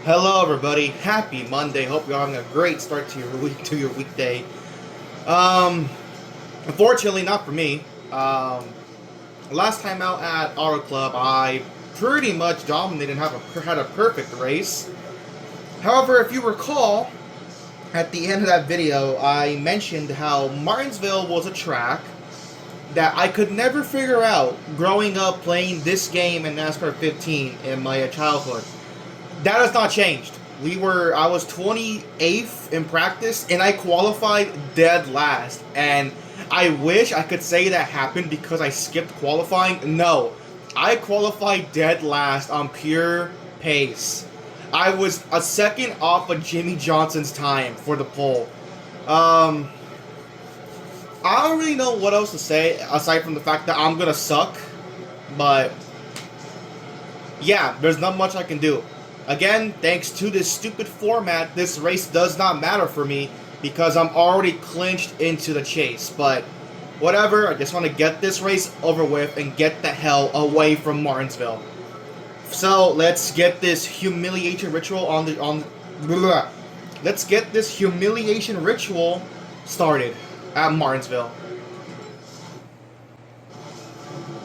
Hello, everybody. Happy Monday. Hope you're having a great start to your weekday. Um, Unfortunately, not for me. Last time out at Auto Club, I pretty much dominated and had a perfect race. However, if you recall, at the end of that video, I mentioned how Martinsville was a track that I could never figure out growing up playing this game in NASCAR 15 in my childhood. That has not changed. I was 28th in practice and I qualified dead last. And I wish I could say that happened because I skipped qualifying. No. I qualified dead last on pure pace. I was a second off of Jimmy Johnson's time for the pole. I don't really know what else to say aside from the fact that I'm gonna suck. But yeah, there's not much I can do. Again, thanks to this stupid format, this race does not matter for me because I'm already clinched into the chase. But whatever, I just want to get this race over with and get the hell away from Martinsville. So let's get this humiliation ritual Let's get this humiliation ritual started at Martinsville.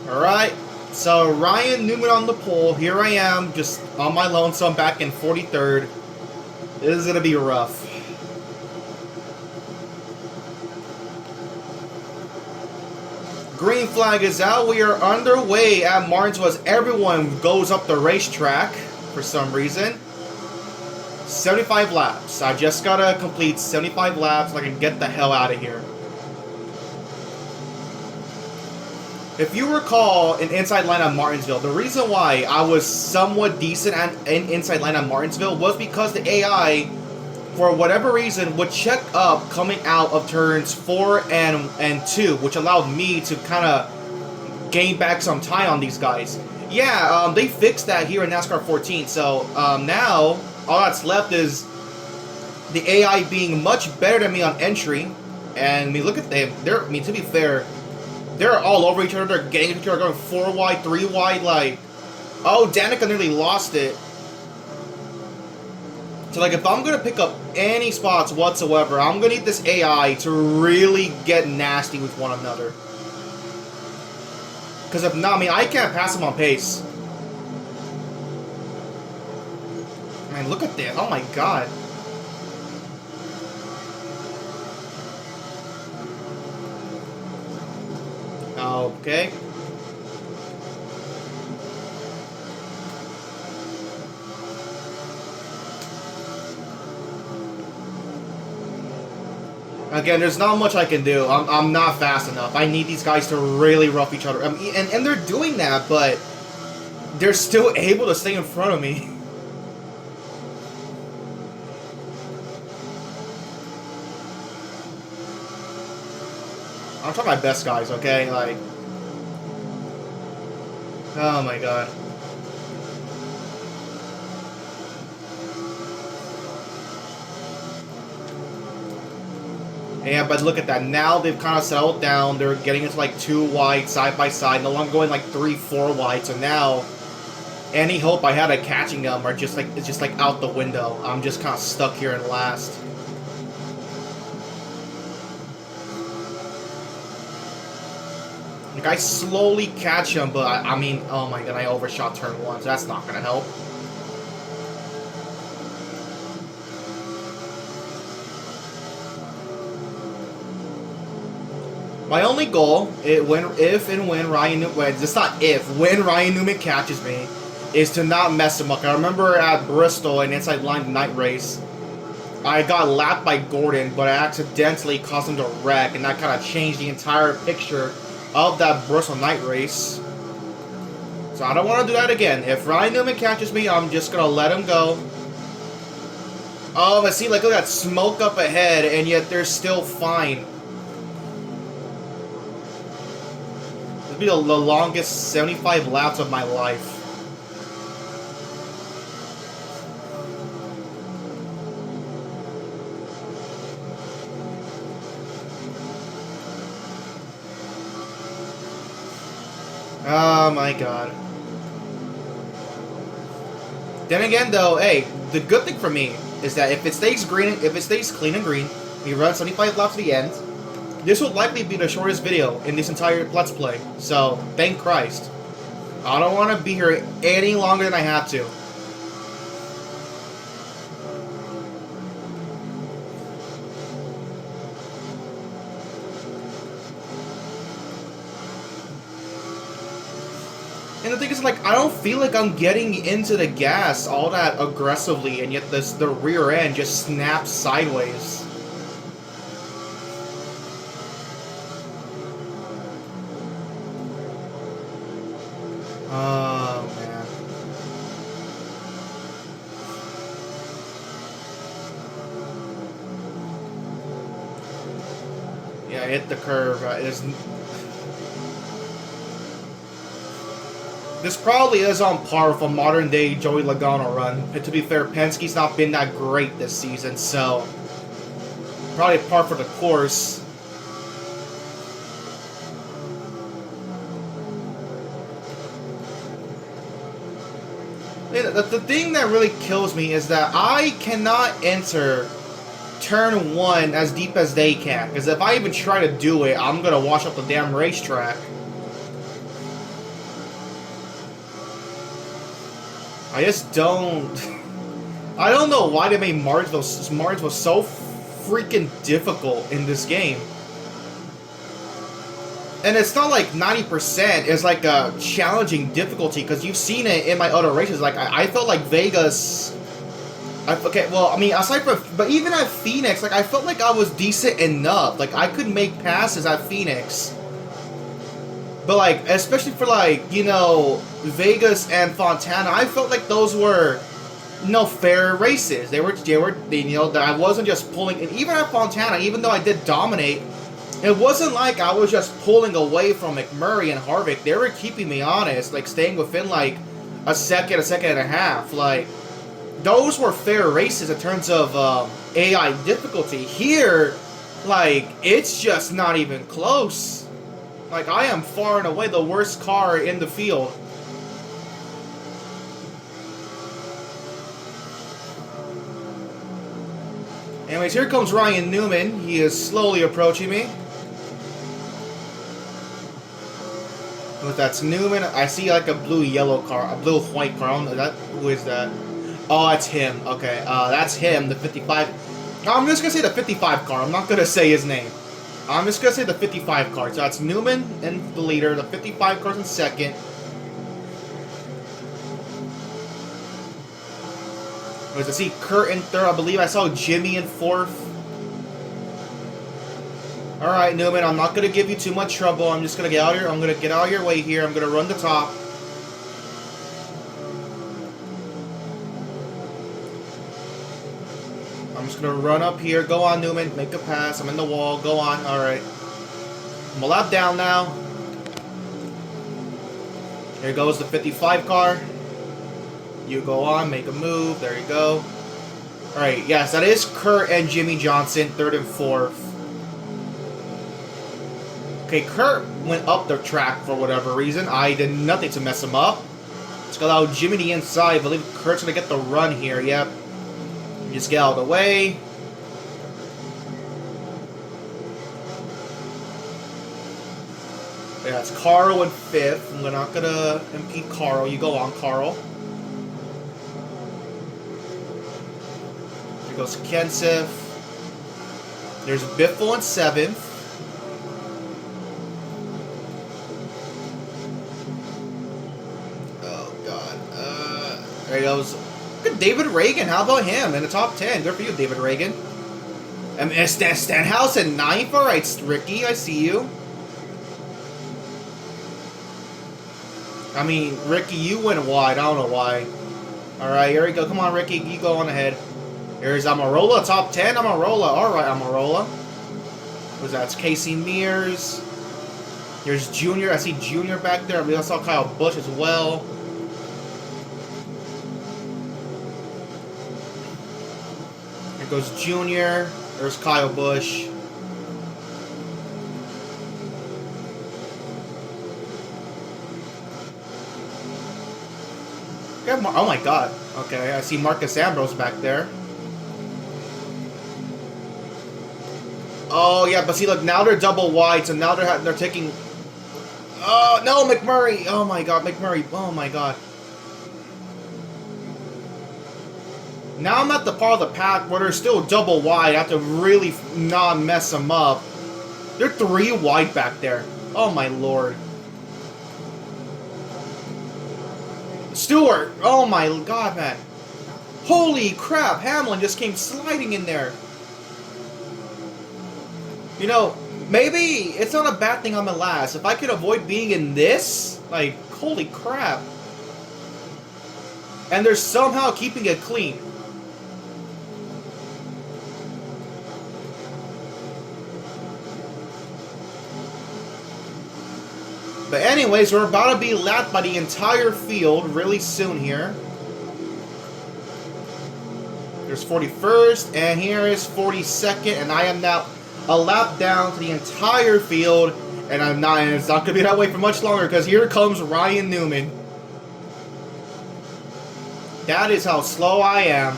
Alright, so Ryan Newman on the pole. Here I am, just on my lonesome back in 43rd. This is going to be rough. Green flag is out. We are underway at Martinsville as everyone goes up the racetrack for some reason. 75 laps. I just got to complete 75 laps so I can get the hell out of here. If you recall in Inside Line on Martinsville, the reason why I was somewhat decent in Inside Line on Martinsville was because the AI, for whatever reason, would check up coming out of turns 4 and 2, which allowed me to kind of gain back some time on these guys. Yeah, they fixed that here in NASCAR 14, so now all that's left is the AI being much better than me on entry. And I mean, look at them. To be fair, they're all over each other. They're getting each other, going 4 wide, 3 wide. Like, oh, Danica nearly lost it. So, like, if I'm going to pick up any spots whatsoever, I'm going to need this AI to really get nasty with one another. Because if not, I mean, I can't pass them on pace. Man, look at this. Oh, my God. Okay. Again, there's not much I can do. I'm not fast enough. I need these guys to really rough each other. And they're doing that, but they're still able to stay in front of me. I'm trying my best, guys, okay? Like, oh my God. Yeah, but look at that. Now they've kind of settled down. They're getting into like 2 wide side by side. No longer going like 3, 4 wide. So now, any hope I had of catching them are just like it's just like out the window. I'm just kind of stuck here in last. Like, I slowly catch him, but I mean, oh my God, I overshot turn 1, so that's not going to help. My only goal, when Ryan Newman catches me, is to not mess him up. I remember at Bristol, an inside line night race, I got lapped by Gordon, but I accidentally caused him to wreck, and that kind of changed the entire picture of that Bristol night race. So I don't want to do that again. If Ryan Newman catches me, I'm just going to let him go. Oh, I see, like, look at that smoke up ahead, and yet they're still fine. This will be the longest 75 laps of my life. Oh my God. Then again, though, hey, the good thing for me is that if it stays green, if it stays clean and green, we run 75 laps to the end. This will likely be the shortest video in this entire Let's Play. So, thank Christ. I don't want to be here any longer than I have to. And the thing is, like, I don't feel like I'm getting into the gas all that aggressively, and yet the rear end just snaps sideways. Oh, man. Yeah, hit the curve. This probably is on par with a modern-day Joey Logano run. But to be fair, Penske's not been that great this season, so probably par for the course. The thing that really kills me is that I cannot enter turn 1 as deep as they can. Because if I even try to do it, I'm going to wash up the damn racetrack. I just don't... I don't know why they made Martinsville so freaking difficult in this game. And it's not like 90%, it's like a challenging difficulty, because you've seen it in my other races. Like, I felt like Vegas... okay, well, I mean, aside from... But even at Phoenix, like, I felt like I was decent enough. Like, I could make passes at Phoenix. But, like, especially for, like, you know, Vegas and Fontana, I felt like those were, you know, fair races. They were, you know, that I wasn't just pulling... And even at Fontana, even though I did dominate... It wasn't like I was just pulling away from McMurray and Harvick. They were keeping me honest, like staying within like a second and a half. Like, those were fair races in terms of AI difficulty. Here, like, it's just not even close. Like, I am far and away the worst car in the field. Anyways, here comes Ryan Newman. He is slowly approaching me. But that's Newman. I see like a blue-yellow car, a blue-white car. I don't know who is that? Oh, that's him. Okay, that's him, the 55. I'm just gonna say the 55 car. I'm not gonna say his name. I'm just gonna say the 55 car. So that's Newman in the leader. The 55 car's in second. I see Kurt in third. I believe I saw Jimmy in fourth. Alright, Newman, I'm not going to give you too much trouble. I'm just going to get out of here. I'm going to get out of your way here. I'm going to run the top. I'm just going to run up here. Go on, Newman. Make a pass. I'm in the wall. Go on. Alright. I'm a lap down now. Here goes the 55 car. You go on. Make a move. There you go. Alright, yes, that is Kurt and Jimmy Johnson, third and fourth. Okay, Kurt went up the track for whatever reason. I did nothing to mess him up. Let's go out Jimmy to the inside. I believe Kurt's going to get the run here. Yep. Just get out of the way. Yeah, it's Carl in fifth. I'm not going to impede Carl. You go on, Carl. Here goes Kenseth. There's Biffle in seventh. There he goes. Look at David Reagan. How about him in the top 10? Good for you, David Reagan. And Stenhouse in ninth. All right, Ricky, I see you. I mean, Ricky, you went wide. I don't know why. All right, here we go. Come on, Ricky. You go on ahead. Here's Amarola, top 10. Amarola. All right, Amarola. Who's that? It's Casey Mears. There's Junior. I see Junior back there. I saw Kyle Busch as well. Here goes Junior. There's Kyle Busch. Oh my God. Okay, I see Marcus Ambrose back there. Oh yeah, but see, look, now they're double wide, so now they're taking. Oh no, McMurray! Oh my God, McMurray! Oh my God! Now I'm at the part of the pack where they're still double wide. I have to really not mess them up. They're 3 wide back there. Oh my Lord! Stewart! Oh my God, man! Holy crap! Hamlin just came sliding in there. You know, maybe it's not a bad thing I'm in last. If I could avoid being in this, like, holy crap. And they're somehow keeping it clean. But anyways, we're about to be lapped by the entire field really soon here. There's 41st, and here is 42nd, and I am now a lap down to the entire field, and it's not going to be that way for much longer, because here comes Ryan Newman. That is how slow I am.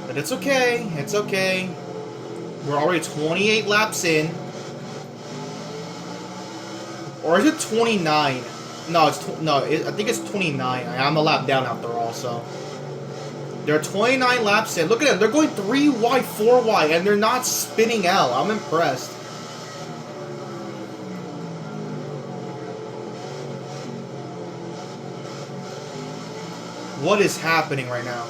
But it's okay, it's okay. We're already 28 laps in. Or is it 29? No, I think it's 29. I'm a lap down after all, so. They're 29 laps in. Look at them. They're going 3 wide, 4 wide, and they're not spinning out. I'm impressed. What is happening right now?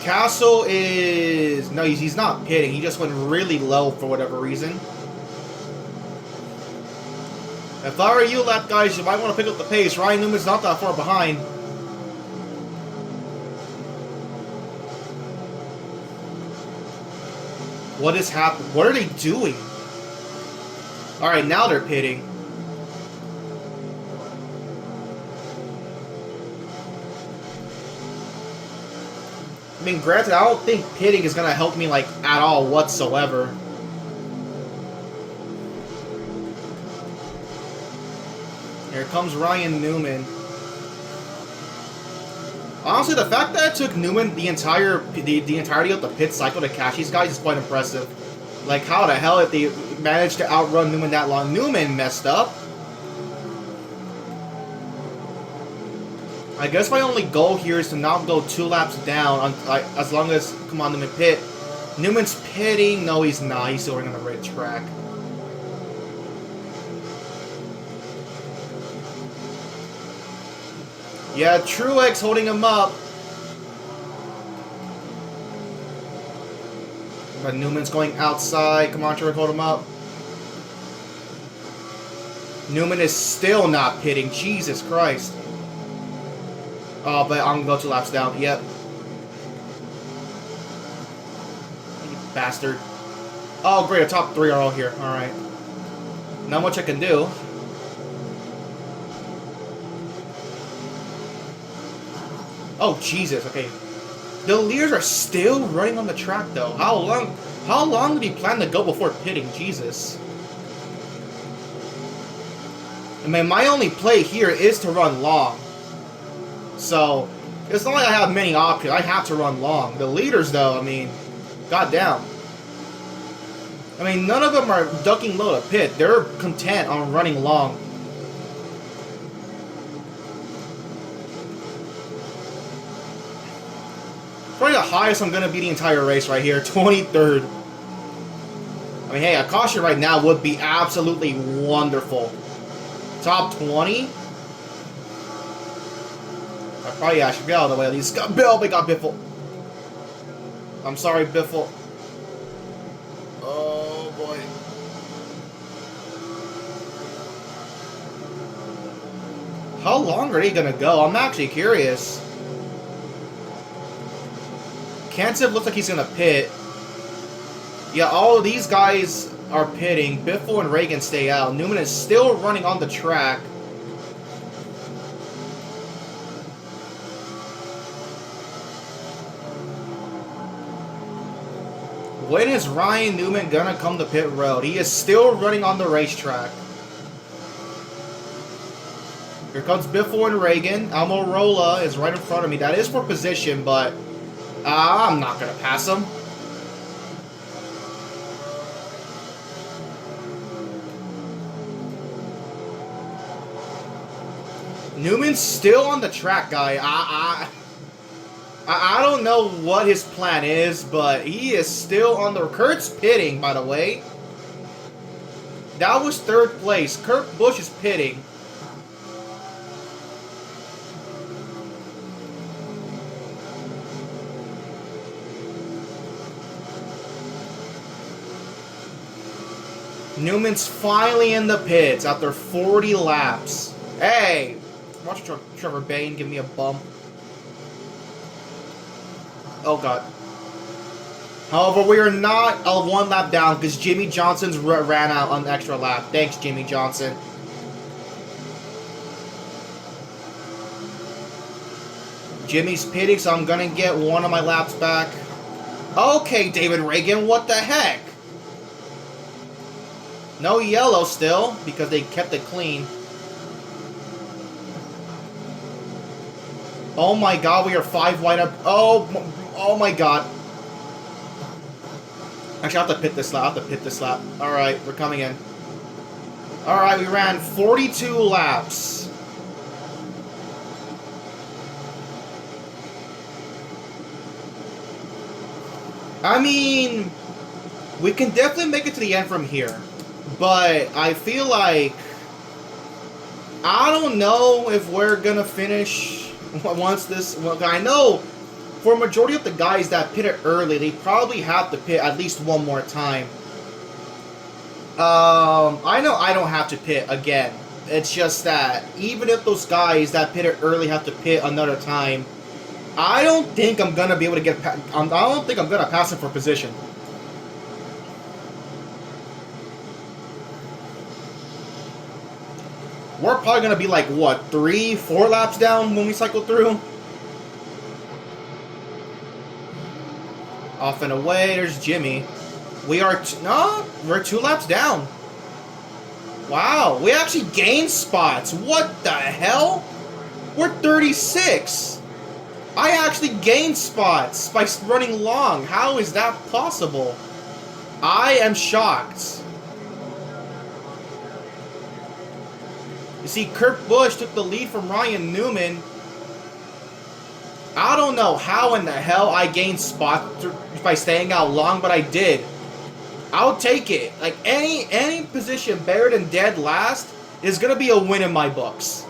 Castle is... No, he's not pitting. He just went really low for whatever reason. If I were you, lap guys, you might want to pick up the pace. Ryan Newman's not that far behind. What is happening? What are they doing? Alright, now they're pitting. I mean, granted, I don't think pitting is going to help me, like, at all whatsoever. Here comes Ryan Newman. Honestly, the fact that it took Newman the entirety of the pit cycle to catch these guys is quite impressive. Like, how the hell did they manage to outrun Newman that long? Newman messed up. I guess my only goal here is to not go 2 laps down as long as, come on, Newman pit. Newman's pitting. No, he's not. He's still running on the right track. Yeah, Truex holding him up. But Newman's going outside. Come on, Truex, hold him up. Newman is still not pitting. Jesus Christ. Oh, but I'm going to go 2 laps down. Yep. You bastard. Oh, great. The top 3 are all here. Alright. Not much I can do. Oh, Jesus, okay. The leaders are still running on the track, though. How long did he plan to go before pitting? Jesus. I mean, my only play here is to run long. So, it's not like I have many options. I have to run long. The leaders, though, I mean, goddamn. I mean, none of them are ducking low to pit. They're content on running long. Probably the highest I'm going to be the entire race right here. 23rd. I mean, hey, a caution right now would be absolutely wonderful. Top 20? I probably should get out of the way at least. Got Biffle. I'm sorry, Biffle. Oh, boy. How long are they going to go? I'm actually curious. Kansas looks like he's going to pit. Yeah, all of these guys are pitting. Biffle and Reagan stay out. Newman is still running on the track. When is Ryan Newman going to come to pit road? He is still running on the racetrack. Here comes Biffle and Reagan. Almirola is right in front of me. That is for position, but I'm not going to pass him. Newman's still on the track, guy. I don't know what his plan is, but he is still on the... Kurt's pitting, by the way. That was third place. Kurt Busch is pitting. Newman's finally in the pits after 40 laps. Hey! Watch Trevor Bayne give me a bump. Oh, God. However, we are not a 1 lap down because Jimmy Johnson's ran out on the extra lap. Thanks, Jimmy Johnson. Jimmy's pitting, so I'm going to get one of my laps back. Okay, David Reagan, what the heck? No yellow still because they kept it clean. Oh my God, we are 5 wide up. Oh my God. Actually, I have to pit this lap. Alright, we're coming in. Alright, we ran 42 laps. I mean, we can definitely make it to the end from here. But I feel like... I don't know if we're gonna finish... Once this, well, I know for a majority of the guys that pitted early, they probably have to pit at least one more time. I know I don't have to pit again. It's just that even if those guys that pitted early have to pit another time, I don't think I'm gonna be able to get. I don't think I'm gonna pass him for position. We're probably going to be like, what, 3-4 laps down when we cycle through? Off and away, there's Jimmy. We are, we're 2 laps down. Wow, we actually gained spots. What the hell? We're 36. I actually gained spots by running long. How is that possible? I am shocked. You see, Kurt Busch took the lead from Ryan Newman. I don't know how in the hell I gained spots by staying out long, but I did. I'll take it. Like, any position better than dead last is going to be a win in my books.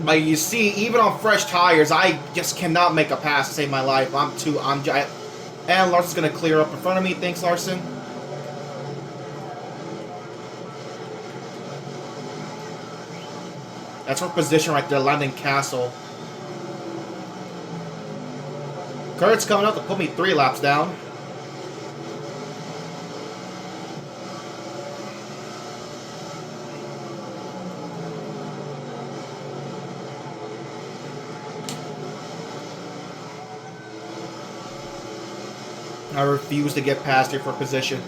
But you see, even on fresh tires, I just cannot make a pass to save my life. And Larson's going to clear up in front of me. Thanks, Larson. That's our position right there, Landon Castle. Kurt's coming up to put me 3 laps down. I refuse to get past here for position.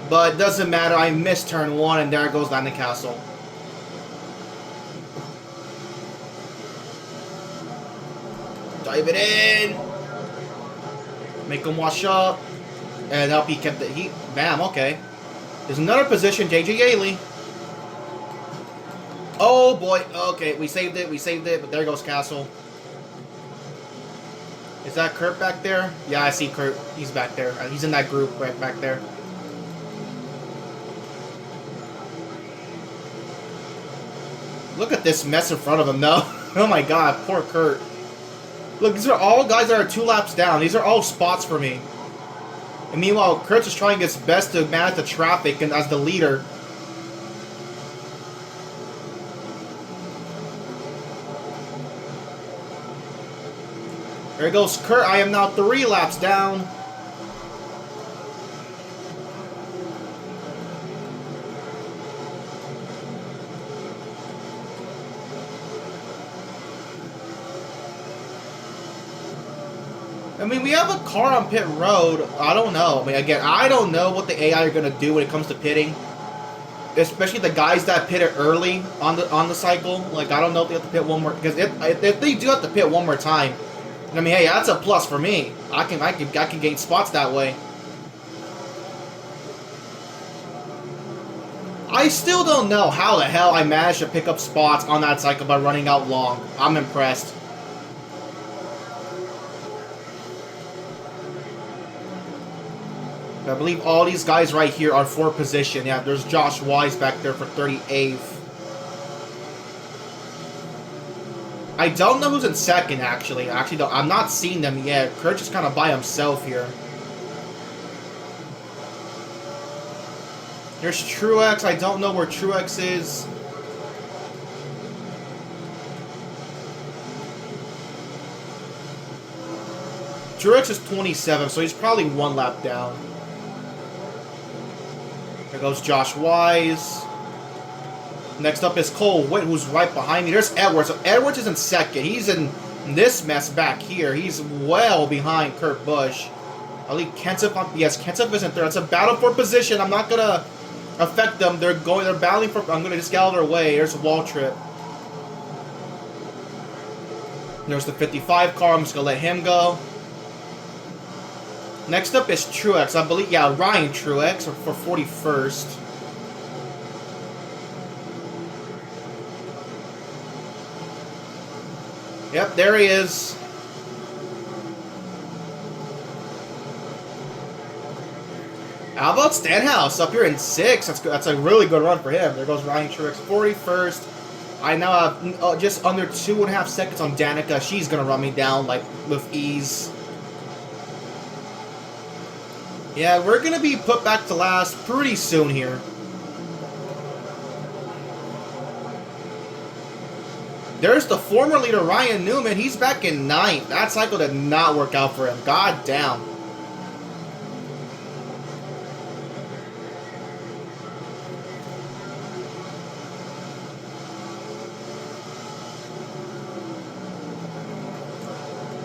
But it doesn't matter, I missed turn 1 and there goes Landon Castle. Dive it in. Make him wash up. And help he kept the heat. Bam, okay. There's another position, JJ Yaley. Oh boy, okay, we saved it, but there goes Castle. Is that Kurt back there? Yeah, I see Kurt. He's back there. He's in that group right back there. Look at this mess in front of him, though. Oh my god, poor Kurt. Look, these are all guys that are 2 laps down. These are all spots for me. And meanwhile, Kurt's just trying his best to manage the traffic and as the leader. There goes Kurt. I am now 3 laps down. I mean, we have a car on pit road. I don't know. I mean, again, I don't know what the AI are going to do when it comes to pitting. especially the guys that pitted early on the cycle. Like, I don't know if they have to pit one more, because if they do have to pit one more time, I mean, hey, that's a plus for me. I can gain spots that way. I still don't know how the hell I managed to pick up spots on that cycle by running out long. I'm impressed. I believe all these guys right here are for position. Yeah, there's Josh Wise back there for 38th. I don't know who's in second, actually. I'm not seeing them yet. Kurt just kind of by himself here. There's Truex. I don't know where Truex is. Truex is 27, so he's probably one lap down. There goes Josh Wise. Next up is Cole Witt, who's right behind me. There's Edwards. So Edwards is in second. He's in this mess back here. He's well behind Kurt Busch. I believe Kenseth. Yes, Kenseth isn't there. It's a battle for position. I'm not gonna affect them. They're battling for. I'm gonna just get out of their way. There's a wall trip. There's the 55 car. I'm just gonna let him go. Next up is Truex. I believe, yeah, Ryan Truex for 41st. Yep, there he is. How about Stenhouse up here in 6th? That's a really good run for him. There goes Ryan Truex, 41st. I now have just under 2.5 seconds on Danica. She's going to run me down like with ease. Yeah, we're going to be put back to last pretty soon here. There's the former leader, Ryan Newman. He's back in 9th. That cycle did not work out for him. God damn.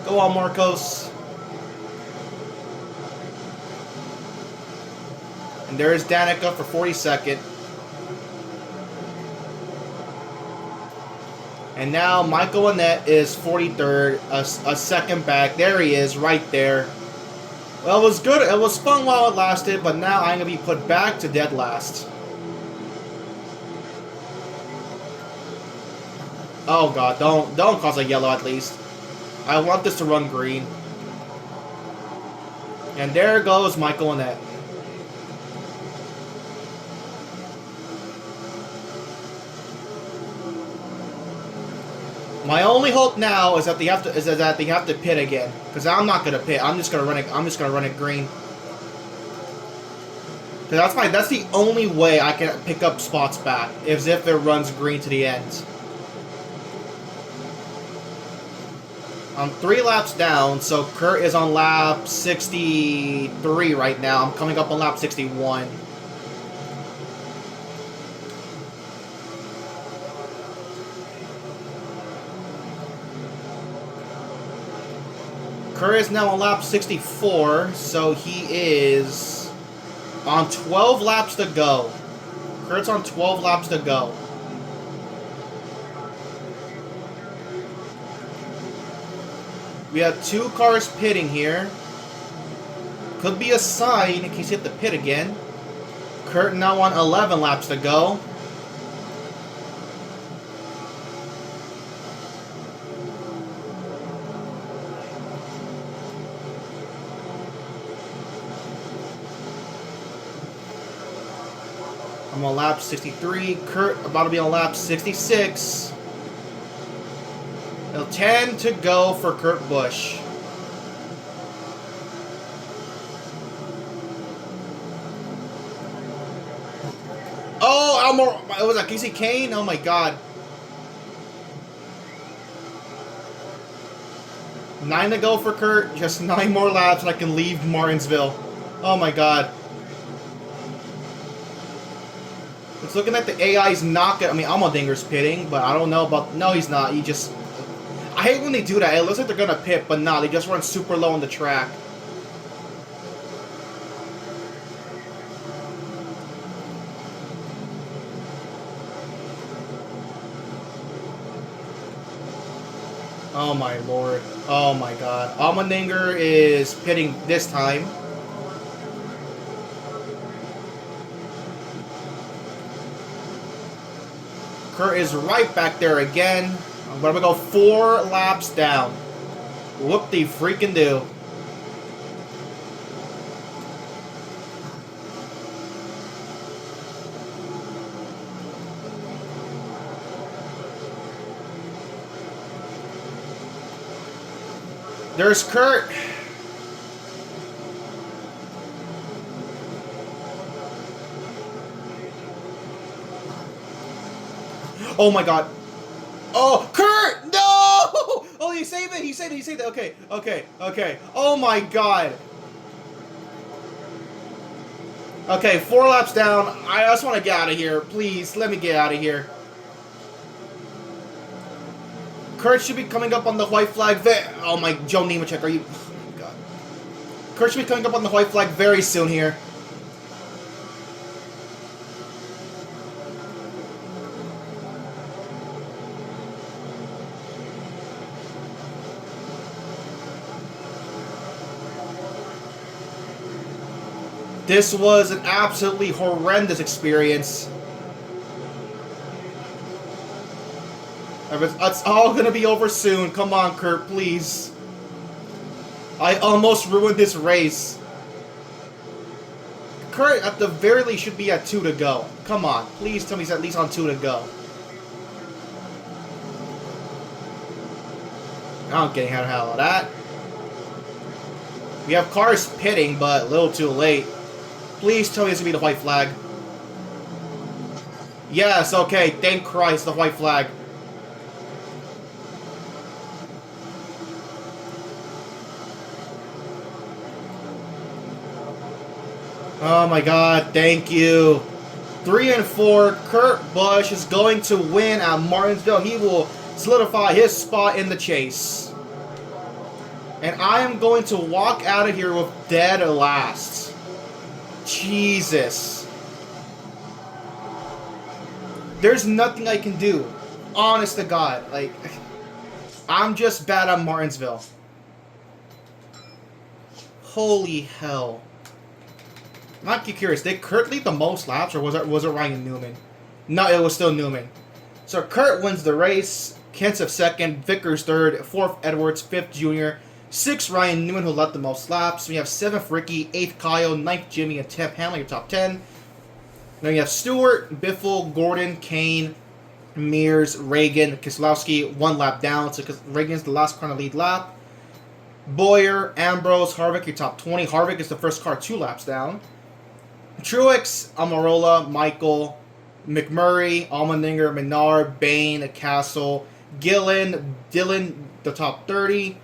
Go on, Marcos. And there's Danica for 42nd. And now Michael Annett is 43rd, a second back. There he is, right there. Well, it was good. It was fun while it lasted, but now I'm going to be put back to dead last. Oh, God. Don't cause a yellow, at least. I want this to run green. And there goes Michael Annett. My only hope now is that they have to pit again, because I'm not gonna pit. I'm just gonna run it green. Because that's the only way I can pick up spots back, is if it runs green to the end. I'm 3 laps down, so Kurt is on lap 63 right now. I'm coming up on lap 61. Kurt is now on lap 64, so he is on 12 laps to go. Kurt's on 12 laps to go. We have 2 cars pitting here. Could be a sign in case you have to pit again. Kurt now on 11 laps to go. I'm on lap 63. Kurt about to be on lap 66. 10 to go for Kurt Busch. Oh, was that Casey Kane? Oh my God. 9 to go for Kurt. Just 9 more laps and I can leave Martinsville. Oh my God. It's looking like the AI's not gonna. I mean, Allmendinger's pitting, but I don't know about. No, he's not. He just. I hate when they do that. It looks like they're gonna pit, but nah, they just run super low on the track. Oh my lord. Oh my god. Allmendinger is pitting this time. Kurt is right back there again. I'm gonna go 4 laps down. Whoop de freaking do. There's Kurt. Oh my god. Oh, Kurt! No! Oh, he saved it. He saved it. He saved it. Okay, okay, okay. Oh my god. Okay, 4 laps down. I just want to get out of here. Please, let me get out of here. Kurt should be coming up on the white flag. Oh my, Joe Nemechek, are you? Oh my god. Kurt should be coming up on the white flag very soon here. This was an absolutely horrendous experience. It's all gonna be over soon. Come on, Kurt, please. I almost ruined this race. Kurt, at the very least, should be at 2 to go. Come on, please tell me he's at least on 2 to go. I'm getting out of that. We have cars pitting, but a little too late. Please tell me this will be the white flag. Yes, okay, thank Christ, the white flag. Oh my god, thank you. 3 and 4, Kurt Busch is going to win at Martinsville. He will solidify his spot in the chase. And I am going to walk out of here with dead last. Jesus. There's nothing I can do. Honest to God. Like, I'm just bad at Martinsville. Holy hell. I'm not curious. Did Kurt lead the most laps, or was it Ryan Newman? No, it was still Newman. So Kurt wins the race. Kenseth second, Vickers third, fourth Edwards, fifth Junior, sixth Ryan Newman, who led the most laps. We have seventh Ricky, eighth Kyle, ninth Jimmy, and 10th Hamlin, your top 10. Then you have Stewart, Biffle, Gordon, Kane, Mears, Reagan, Keselowski, 1 lap down. So Reagan's the last car to lead lap. Boyer, Ambrose, Harvick, your top 20. Harvick is the first car 2 laps down. Truex, Almirola, Michael, McMurray, Allmendinger, Menard, Bain, Castle, Gillen, Dillon, the top 30.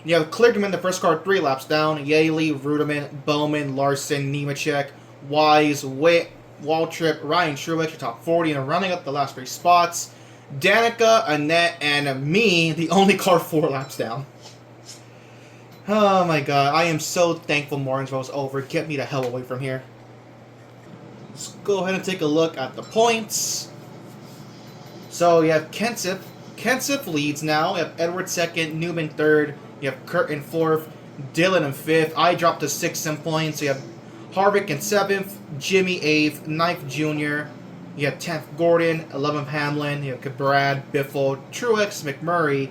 You have Kligerman, the first car 3 laps down. Yaley, Ruderman, Bowman, Larson, Nemechek, Wise, Witt, Waltrip, Ryan Truex, your top 40. And rounding up the last 3 spots, Danica, Annette, and me, the only car 4 laps down. Oh my god, I am so thankful Martinsville is over. Get me the hell away from here. Let's go ahead and take a look at the points. So you have Kenseth. Kenseth leads now. You have Edwards second, Newman third. You have Kurt in fourth, Dillon in fifth. I dropped to 6 in points. So you have Harvick in seventh, Jimmy eighth, ninth Junior. You have 10th Gordon, 11th Hamlin. You have Brad, Biffle, Truex, McMurray.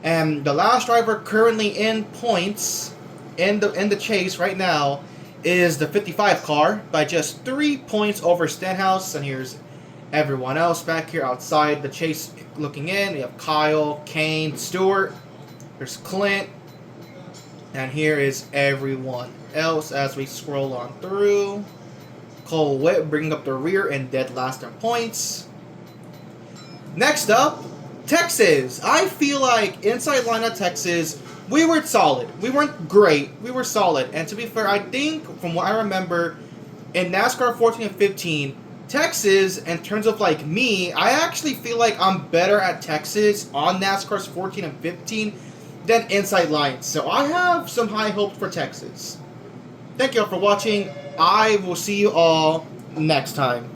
And the last driver currently in points in the chase right now is the 55 car by just 3 points over Stenhouse. And here's everyone else back here outside the chase looking in. We have Kyle, Kane, Stewart. There's Clint. And here is everyone else as we scroll on through. Cole Witt bringing up the rear and dead last in points. Next up, Texas. I feel like inside line at Texas, we were solid. We weren't great. We were solid. And to be fair, I think from what I remember in NASCAR 14 and 15, Texas, in terms of like me, I actually feel like I'm better at Texas on NASCAR's 14 and 15 than inside lines. So I have some high hopes for Texas. Thank you all for watching. I will see you all next time.